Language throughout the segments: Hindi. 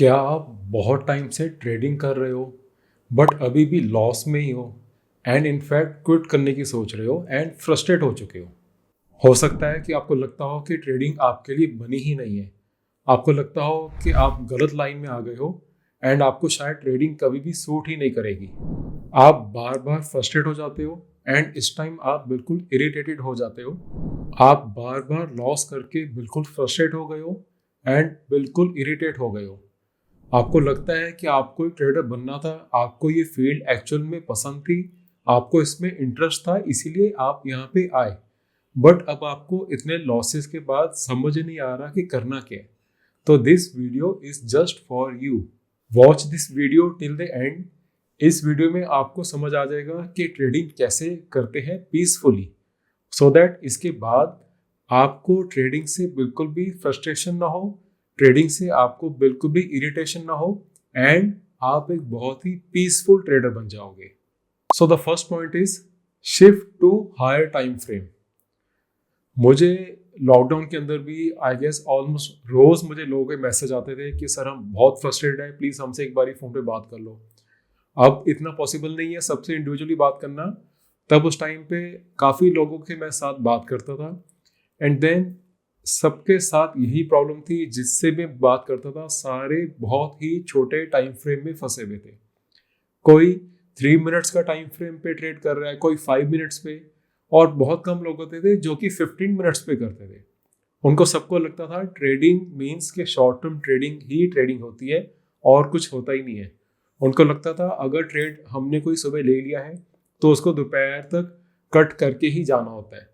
क्या आप बहुत टाइम से ट्रेडिंग कर रहे हो बट अभी भी लॉस में ही हो एंड इनफैक्ट क्विट करने की सोच रहे हो एंड फ्रस्ट्रेट हो चुके हो सकता है कि आपको लगता हो कि ट्रेडिंग आपके लिए बनी ही नहीं है। आपको लगता हो कि आप गलत लाइन में आ गए हो एंड आपको शायद ट्रेडिंग कभी भी सूट ही नहीं करेगी। आप बार बार फ्रस्ट्रेट हो जाते हो एंड इस टाइम आप बिल्कुल इरिटेटेड हो जाते हो। आप बार बार लॉस करके बिल्कुल फ्रस्ट्रेट हो गए हो एंड बिल्कुल इरिटेट हो गए हो। आपको लगता है कि आपको एक ट्रेडर बनना था, आपको ये फील्ड एक्चुअल में पसंद थी, आपको इसमें इंटरेस्ट था, इसीलिए आप यहाँ पे आए। बट अब आपको इतने लॉसेस के बाद समझ नहीं आ रहा कि करना क्या है। तो this video is just for you. Watch this video till the end. इस वीडियो में आपको समझ आ जाएगा कि ट्रेडिंग कैसे करते हैं पीसफुली, सो दैट इसके बाद आपको ट्रेडिंग से बिल्कुल भी फ्रस्ट्रेशन ना हो, ट्रेडिंग से आपको बिल्कुल भी इरिटेशन ना हो एंड आप एक बहुत ही पीसफुल ट्रेडर बन जाओगे। So the first point is shift to higher time frame. मुझे लॉकडाउन के अंदर भी आई गेस ऑलमोस्ट रोज मुझे लोगों के मैसेज आते थे कि सर हम बहुत फ्रस्ट्रेटेड है, प्लीज हमसे एक बारी फोन पे बात कर लो। अब इतना पॉसिबल नहीं है सबसे इंडिविजुअली बात करना। तब उस टाइम पे काफ़ी लोगों के मैं साथ बात करता था एंड देन सबके साथ यही प्रॉब्लम थी, जिससे मैं बात करता था सारे बहुत ही छोटे टाइम फ्रेम में फंसे हुए थे। कोई 3 मिनट्स का टाइम फ्रेम पे ट्रेड कर रहा है, कोई 5 मिनट्स पे, और बहुत कम लोग होते थे जो कि 15 मिनट्स पे करते थे। उनको सबको लगता था ट्रेडिंग मीन्स के शॉर्ट टर्म ट्रेडिंग ही ट्रेडिंग होती है और कुछ होता ही नहीं है। उनको लगता था अगर ट्रेड हमने कोई सुबह ले लिया है तो उसको दोपहर तक कट करके ही जाना होता है।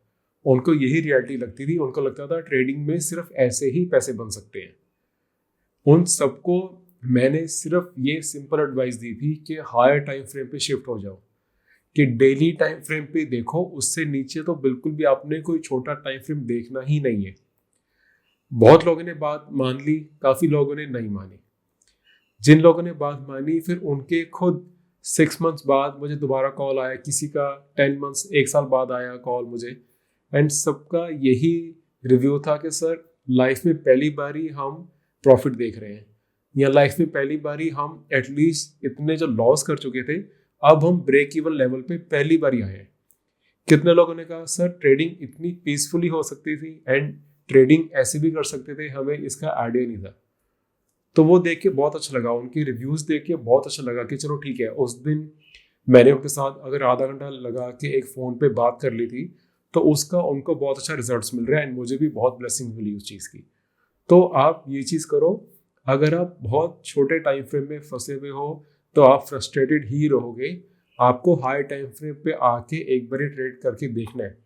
उनको यही रियलिटी लगती थी। उनको लगता था ट्रेडिंग में सिर्फ ऐसे ही पैसे बन सकते हैं। उन सबको मैंने सिर्फ ये सिंपल एडवाइस दी थी कि हायर टाइम फ्रेम पे शिफ्ट हो जाओ, कि डेली टाइम फ्रेम पे देखो, उससे नीचे तो बिल्कुल भी आपने कोई छोटा टाइम फ्रेम देखना ही नहीं है। बहुत लोगों ने बात मान ली, काफ़ी लोगों ने नहीं मानी। जिन लोगों ने बात मानी फिर उनके खुद 6 मंथ्स बाद मुझे दोबारा कॉल आया, किसी का 10 मंथ्स 1 साल बाद आया कॉल मुझे, एंड सबका यही रिव्यू था कि सर लाइफ में पहली बारी हम प्रॉफिट देख रहे हैं, या लाइफ में पहली बारी हम एटलीस्ट इतने जो लॉस कर चुके थे अब हम ब्रेक इवन लेवल पे पहली बारी आए हैं। कितने लोगों ने कहा सर ट्रेडिंग इतनी पीसफुली हो सकती थी एंड ट्रेडिंग ऐसे भी कर सकते थे, हमें इसका आइडिया नहीं था। तो वो देख के बहुत अच्छा लगा, उनके रिव्यूज देख के बहुत अच्छा लगा कि चलो ठीक है। उस दिन मैंने उनके साथ अगर आधा घंटा लगा के एक फ़ोन पे बात कर ली थी तो उसका उनको बहुत अच्छा रिजल्ट्स मिल रहा है एंड मुझे भी बहुत ब्लेसिंग मिली उस चीज़ की। तो आप ये चीज़ करो। अगर आप बहुत छोटे टाइम फ्रेम में फंसे हुए हो तो आप फ्रस्ट्रेटेड ही रहोगे। आपको हाई टाइम फ्रेम पे आके एक बार ट्रेड करके देखना है।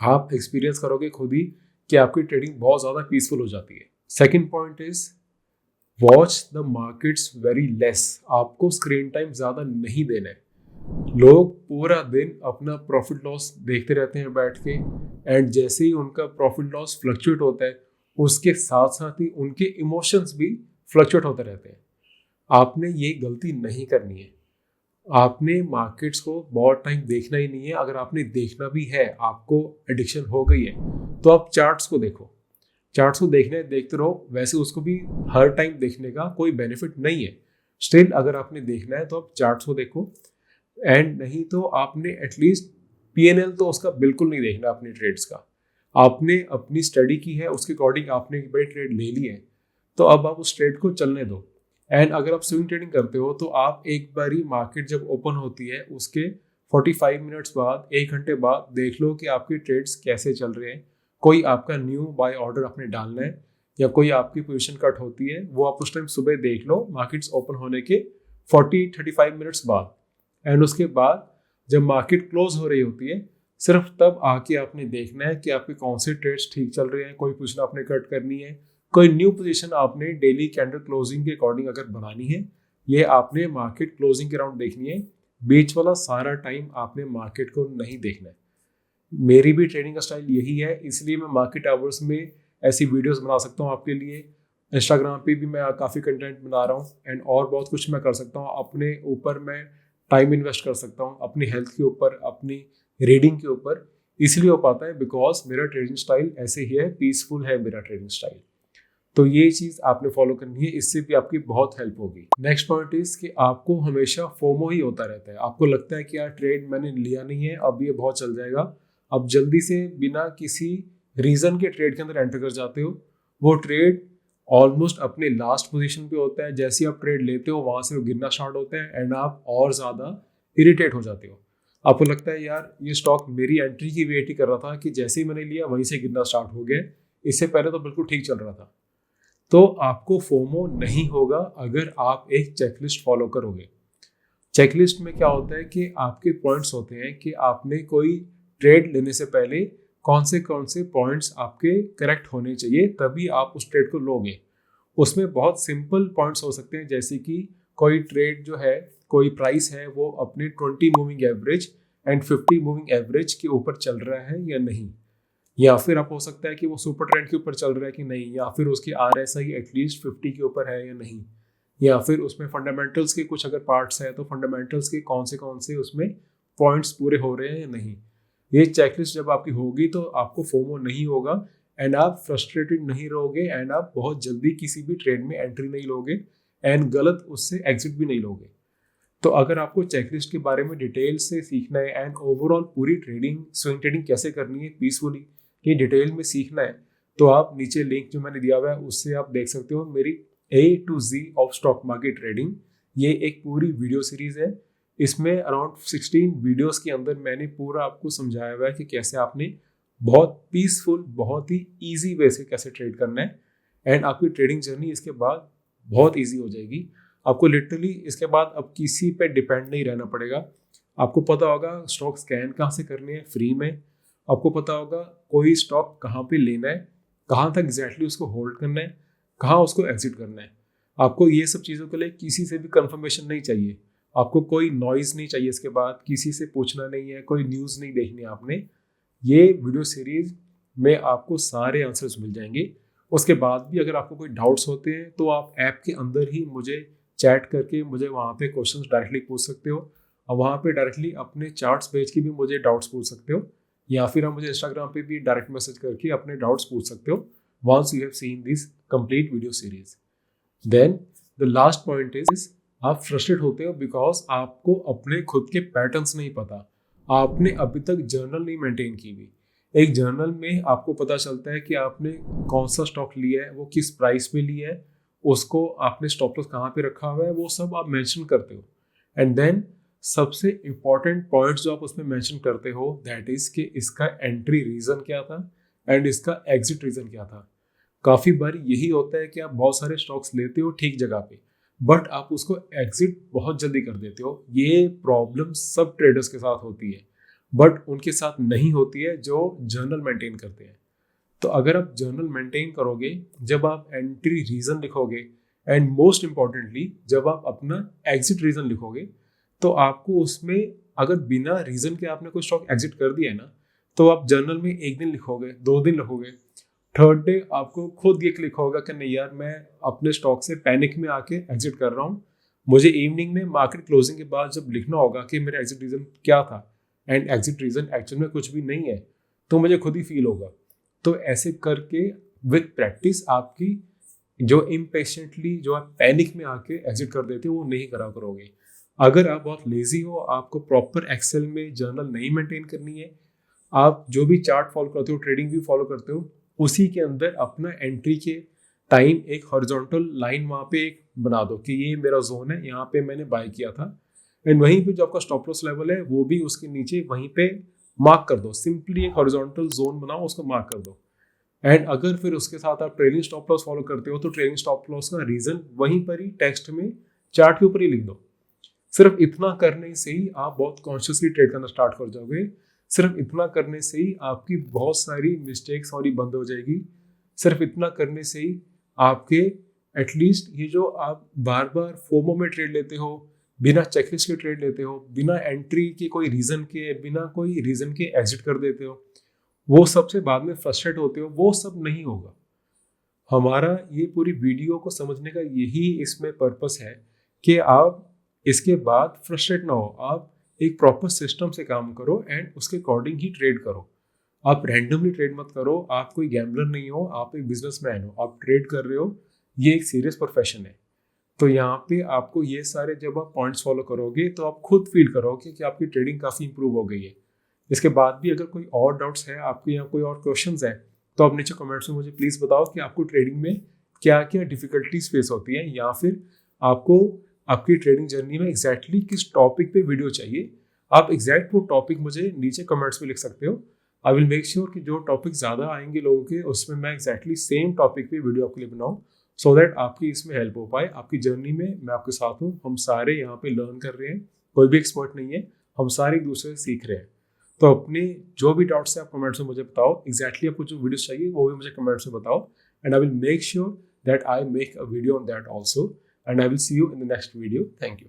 आप एक्सपीरियंस करोगे खुद ही कि आपकी ट्रेडिंग बहुत ज़्यादा पीसफुल हो जाती है। Second point is watch the markets very less. आपको स्क्रीन टाइम ज़्यादा नहीं देना है। लोग पूरा दिन अपना प्रॉफिट लॉस देखते रहते हैं बैठ के, एंड जैसे ही उनका प्रॉफिट लॉस फ्लक्चुएट होता है उसके साथ साथ ही उनके इमोशंस भी फ्लक्चुएट होते रहते हैं। आपने ये गलती नहीं करनी है। आपने मार्केट्स को बहुत टाइम देखना ही नहीं है। अगर आपने देखना भी है, आपको एडिक्शन हो गई है, तो आप चार्ट्स को देखो। चार्ट्स को देखने देखते रहो। वैसे उसको भी हर टाइम देखने का कोई बेनिफिट नहीं है। स्टिल अगर आपने देखना है तो आप चार्ट्स को देखो, एंड नहीं तो आपने एटलीस्ट पीएनएल तो उसका बिल्कुल नहीं देखना अपने ट्रेड्स का। आपने अपनी स्टडी की है, उसके अकॉर्डिंग आपने एक बड़ी ट्रेड ले ली है, तो अब आप उस ट्रेड को चलने दो। एंड अगर आप स्विंग ट्रेडिंग करते हो तो आप एक बारी मार्केट जब ओपन होती है उसके 45 मिनट्स बाद, 1 घंटे बाद देख लो कि आपके ट्रेड्स कैसे चल रहे हैं। कोई आपका न्यू बाय ऑर्डर आपने डालना है या कोई आपकी पोजीशन कट होती है, वो आप उस टाइम सुबह देख लो मार्केट्स ओपन होने के 40-35 मिनट्स बाद। एंड उसके बाद जब मार्केट क्लोज हो रही होती है सिर्फ तब आके आपने देखना है कि आपके कौन से ट्रेड्स ठीक चल रहे हैं, कोई पोजीशन आपने कट करनी है, कोई न्यू पोजीशन आपने डेली कैंडल क्लोजिंग के अकॉर्डिंग अगर बनानी है, ये आपने मार्केट क्लोजिंग के राउंड देखनी है। बीच वाला सारा टाइम आपने मार्केट को नहीं देखना है। मेरी भी ट्रेडिंग का स्टाइल यही है, इसलिए मैं मार्केट आवर्स में ऐसी वीडियोस बना सकता हूँ आपके लिए। इंस्टाग्राम पे भी मैं काफ़ी कंटेंट बना रहा हूँ एंड और बहुत कुछ मैं कर सकता हूँ। अपने ऊपर मैं टाइम इन्वेस्ट कर सकता हूँ, अपनी हेल्थ के ऊपर, अपनी रीडिंग के ऊपर। इसलिए हो पाता है बिकॉज मेरा ट्रेडिंग स्टाइल ऐसे ही है, पीसफुल है मेरा ट्रेडिंग स्टाइल। तो ये चीज़ आपने फॉलो करनी है, इससे भी आपकी बहुत हेल्प होगी। नेक्स्ट पॉइंट इज कि आपको हमेशा फोमो ही होता रहता है। आपको लगता है कि यार ट्रेड मैंने लिया नहीं है, अब ये बहुत चल जाएगा, अब जल्दी से बिना किसी रीज़न के ट्रेड के अंदर एंटर कर जाते हो। वो ट्रेड ऑलमोस्ट अपने लास्ट पोजीशन पे होता है, जैसे आप ट्रेड लेते हो वहाँ से वो गिरना स्टार्ट होता है एंड आप और ज़्यादा इरिटेट हो जाते हो। आपको लगता है यार ये स्टॉक मेरी एंट्री की वेट ही कर रहा था कि जैसे ही मैंने लिया वहीं से गिरना स्टार्ट हो गया, इससे पहले तो बिल्कुल ठीक चल रहा था। तो आपको फोमो नहीं होगा अगर आप एक चेकलिस्ट फॉलो करोगे। चेकलिस्ट में क्या होता है कि आपके पॉइंट्स होते हैं कि आपने कोई ट्रेड लेने से पहले कौन से पॉइंट्स आपके करेक्ट होने चाहिए, तभी आप उस ट्रेड को लोगे। उसमें बहुत सिंपल पॉइंट्स हो सकते हैं, जैसे कि कोई ट्रेड जो है, कोई प्राइस है, वो अपने 20 moving average and 50 moving average के ऊपर चल रहा है या नहीं, या फिर आप हो सकता है कि वो सुपर ट्रेंड के ऊपर चल रहा है कि नहीं, या फिर उसकी RSI एटलीस्ट 50 के ऊपर है या नहीं, या फिर उसमें फंडामेंटल्स के कुछ अगर पार्ट्स है तो फंडामेंटल्स के कौन से उसमें पॉइंट्स पूरे हो रहे हैं या नहीं। ये चेकलिस्ट जब आपकी होगी तो आपको फोमो नहीं होगा एंड आप फ्रस्ट्रेटेड नहीं रहोगे एंड आप बहुत जल्दी किसी भी ट्रेड में एंट्री नहीं लोगे एंड गलत उससे एग्जिट भी नहीं लोगे। तो अगर आपको चेकलिस्ट के बारे में डिटेल से सीखना है एंड ओवरऑल पूरी ट्रेडिंग, स्विंग ट्रेडिंग कैसे करनी है पीसफुली, ये डिटेल में सीखना है, तो आप नीचे लिंक जो मैंने दिया हुआ है उससे आप देख सकते हो मेरी A to Z of stock market trading. ये एक पूरी वीडियो सीरीज है। इसमें अराउंड 16 वीडियोस के अंदर मैंने पूरा आपको समझाया हुआ है कि कैसे आपने बहुत पीसफुल, बहुत ही ईजी वे से कैसे ट्रेड करना है एंड आपकी ट्रेडिंग जर्नी इसके बाद बहुत ईजी हो जाएगी। आपको लिटरली इसके बाद अब किसी पे डिपेंड नहीं रहना पड़ेगा। आपको पता होगा स्टॉक स्कैन कहाँ से करने हैं फ्री में, आपको पता होगा कोई स्टॉक कहाँ पे लेना है, कहाँ तक एग्जैक्टली उसको होल्ड करना है, कहाँ उसको एग्जिट करना है। आपको ये सब चीज़ों के लिए किसी से भी कंफर्मेशन नहीं चाहिए, आपको कोई नॉइज़ नहीं चाहिए, इसके बाद किसी से पूछना नहीं है, कोई न्यूज़ नहीं देखनी है आपने। ये वीडियो सीरीज में आपको सारे आंसर्स मिल जाएंगे। उसके बाद भी अगर आपको कोई डाउट्स होते हैं तो आप ऐप के अंदर ही मुझे चैट करके मुझे वहाँ पे क्वेश्चंस डायरेक्टली पूछ सकते हो, और वहाँ पे डायरेक्टली अपने चार्ट्स भेज के भी मुझे डाउट्स पूछ सकते हो, या फिर आप मुझे इंस्टाग्राम पे भी डायरेक्ट मैसेज करके अपने डाउट्स पूछ सकते हो once you have seen this complete video series. Then the last point is आप फ्रस्ट्रेट होते हो बिकॉज आपको अपने खुद के पैटर्न्स नहीं पता, आपने अभी तक जर्नल नहीं मेंटेन की हुई। एक जर्नल में आपको पता चलता है कि आपने कौन सा स्टॉक लिया है, वो किस प्राइस पे लिया है, उसको आपने स्टॉप लॉस कहाँ पे रखा हुआ है, वो सब आप मेंशन करते हो। एंड देन सबसे इम्पॉर्टेंट पॉइंट्स जो आप उसमें मेंशन करते हो दैट इज कि इसका एंट्री रीजन क्या था एंड इसका एग्जिट रीजन क्या था। काफ़ी बार यही होता है कि आप बहुत सारे स्टॉक्स लेते हो ठीक जगह पे, बट आप उसको एग्जिट बहुत जल्दी कर देते हो। ये प्रॉब्लम सब ट्रेडर्स के साथ होती है, बट उनके साथ नहीं होती है जो जर्नल मेंटेन करते हैं। तो अगर आप जर्नल मेंटेन करोगे, जब आप एंट्री रीजन लिखोगे एंड मोस्ट इम्पॉर्टेंटली जब आप अपना एग्जिट रीजन लिखोगे, तो आपको उसमें अगर बिना रीजन के आपने कोई स्टॉक एग्जिट कर दिया है ना, तो आप जर्नल में 1 दिन लिखोगे, 2 दिन लिखोगे, थर्ड डे आपको खुद ये क्लिक होगा कि नहीं यार मैं अपने स्टॉक से पैनिक में आके एग्जिट कर रहा हूँ, मुझे इवनिंग में मार्केट क्लोजिंग के बाद जब लिखना होगा कि मेरा एग्जिट रीजन क्या था एंड एग्जिट रीजन एक्चुअल में कुछ भी नहीं है, तो मुझे खुद ही फील होगा। तो ऐसे करके विद प्रैक्टिस आपकी जो इम्पेशेंटली जो आप पैनिक में आके एग्जिट कर देते हो वो नहीं करा करोगे। अगर आप बहुत लेजी हो, आपको प्रॉपर एक्सेल में जर्नल नहीं मेंटेन करनी है, आप जो भी चार्ट फॉलो करते हो, ट्रेडिंग भी फॉलो करते हो, उसी के अंदर अपना एंट्री के टाइम एक हॉरिजॉन्टल लाइन वहाँ पे एक बना दो कि ये मेरा जोन है, यहाँ पे मैंने बाय किया था, एंड वहीं पे जो आपका स्टॉप लॉस लेवल है वो भी उसके नीचे वहीं पे मार्क कर दो। सिंपली एक हॉरिजॉन्टल जोन बनाओ, उसको मार्क कर दो। एंड अगर फिर उसके साथ आप ट्रेलिंग स्टॉप लॉस फॉलो करते हो तो ट्रेलिंग स्टॉप लॉस का रीजन वहीं पर ही टेक्स्ट में चार्ट के ऊपर ही लिख दो। सिर्फ इतना करने से ही आप बहुत कॉन्शियसली ट्रेड करना स्टार्ट कर जाओगे। सिर्फ इतना करने से ही आपकी बहुत सारी मिस्टेक्स और बंद हो जाएगी। सिर्फ इतना करने से ही आपके एटलीस्ट ये जो आप बार बार फोमो में ट्रेड लेते हो, बिना चेकलिस्ट के ट्रेड लेते हो, बिना एंट्री के कोई रीज़न के, बिना कोई रीज़न के एग्जिट कर देते हो, वो सबसे बाद में फ्रस्ट्रेट होते हो, वो सब नहीं होगा। हमारा ये पूरी वीडियो को समझने का यही इसमें पर्पस है कि आप इसके बाद फ्रस्ट्रेट ना हो, आप एक प्रॉपर सिस्टम से काम करो एंड उसके अकॉर्डिंग ही ट्रेड करो। आप रैंडमली ट्रेड मत करो, आप कोई गैम्बलर नहीं हो, आप एक बिजनेसमैन हो, आप ट्रेड कर रहे हो, ये एक सीरियस प्रोफेशन है। तो यहाँ पे आपको ये सारे जब आप पॉइंट्स फॉलो करोगे तो आप खुद फील करोगे कि आपकी ट्रेडिंग काफ़ी इंप्रूव हो गई है। इसके बाद भी अगर कोई और डाउट्स है आपके, या कोई और क्वेश्चंस हैं, तो आप नीचे कमेंट्स में मुझे प्लीज़ बताओ कि आपको ट्रेडिंग में क्या क्या डिफिकल्टीज फेस होती हैं, या फिर आपको आपकी ट्रेडिंग जर्नी में एग्जैक्टली किस टॉपिक पे वीडियो चाहिए। आप एग्जैक्ट वो टॉपिक मुझे नीचे कमेंट्स में लिख सकते हो। आई विल मेक श्योर कि जो टॉपिक ज़्यादा आएंगे लोगों के, उसमें मैं एग्जैक्टली सेम टॉपिक पे वीडियो आपके लिए बनाऊँ, सो दैट आपकी इसमें हेल्प हो पाए। आपकी जर्नी में मैं आपके साथ हूँ, हम सारे यहाँ पे लर्न कर रहे हैं, कोई भी एक्सपर्ट नहीं है, हम सारे एक दूसरे से सीख रहे हैं। तो अपनी जो भी डाउट्स है आप कमेंट्स में मुझे बताओ, एग्जैक्टली आपको जो वीडियोस चाहिए वो भी मुझे कमेंट्स में बताओ, and I will make sure that I make a video on that also, and I will see you in the next video. Thank you.